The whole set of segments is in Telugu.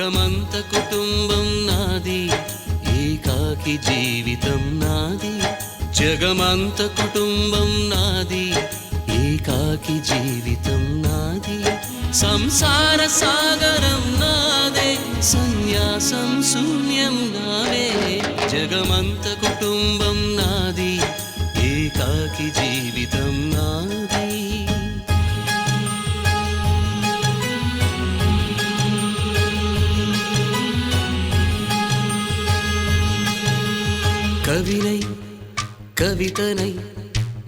జగమంత కుటుంబం నాది, ఏకాకి జీవితం నాది. జగమంత కుటుంబం నాది, ఏకాకి జీవితం నాది. సంసార సాగరం నాదే, సన్యాసం శూన్యం నావే. జగమంత కుటుంబం నాది, ఏకాకి జీవితం నాది. కవినై కవితనై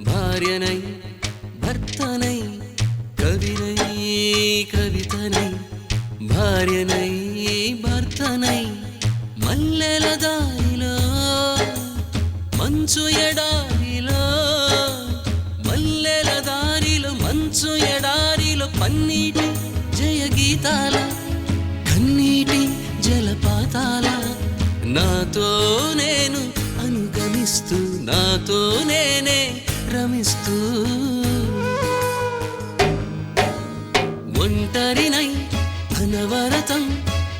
భార్యనై భర్తనై, కవినై కవితనై భార్యనై భర్తనై, మల్లెల దారిలో మంచు ఎడారిలో, మల్లెల దారిలో మంచు ఎడారిలో, పన్నీటి జయగీతాల కన్నీటి జలపాతాల, నాతో నేను అనుగమిస్తూ నాతో నేనే రమిస్తూ. ఒంటరినై అనవరతం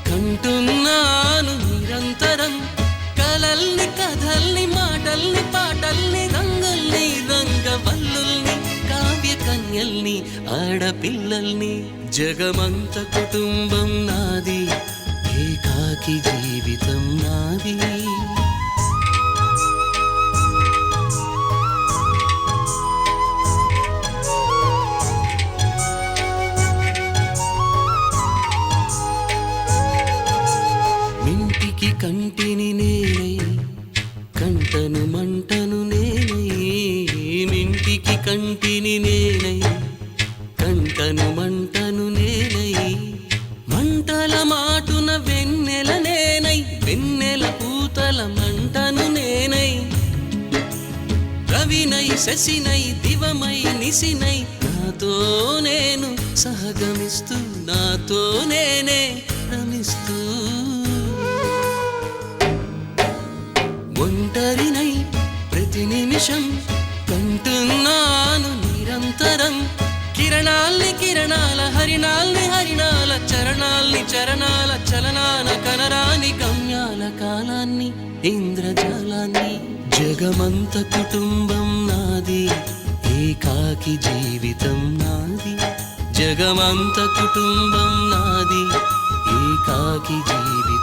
కంటున్నాను నిరంతరం, కలల్ని కథల్ని మాటల్ని పాటల్ని, రంగుల్ని రంగవల్లుల్ని, కావ్య కన్యల్ని ఆడపిల్లల్ని. జగమంత కుటుంబం నాది, ఏకాకి జీవితం నాది. మింటికి కంటిని నేనై, కంటను మంటను నేనై. మింటికి కంటిని నేనై, కంటను మంటను నేనై. మంటల మాటున వెన్నెల నేనై, వెన్నెల పూతల మంటను నేనై. రవినై శశినై దివమై నిశినై, నాతో నేను సహగమిస్తూ నాతో నేనే రమిస్తూ. ఒంటరినై ప్రతి నిమిషం కంటున్నాను నిరంతరం, కిరణాల్ని కిరణాల హరిణాల్ని హరిణాల, చరణాల్ని చరణాల చలనాన, కనరాని గమ్యాల కాలాన్ని ఇంద్రజాలాన్ని. జగమంత కుటుంబం నాది, ఏకాకి జీవితం నాది. జగమంత కుటుంబం నాది, ఏకాకి జీవితం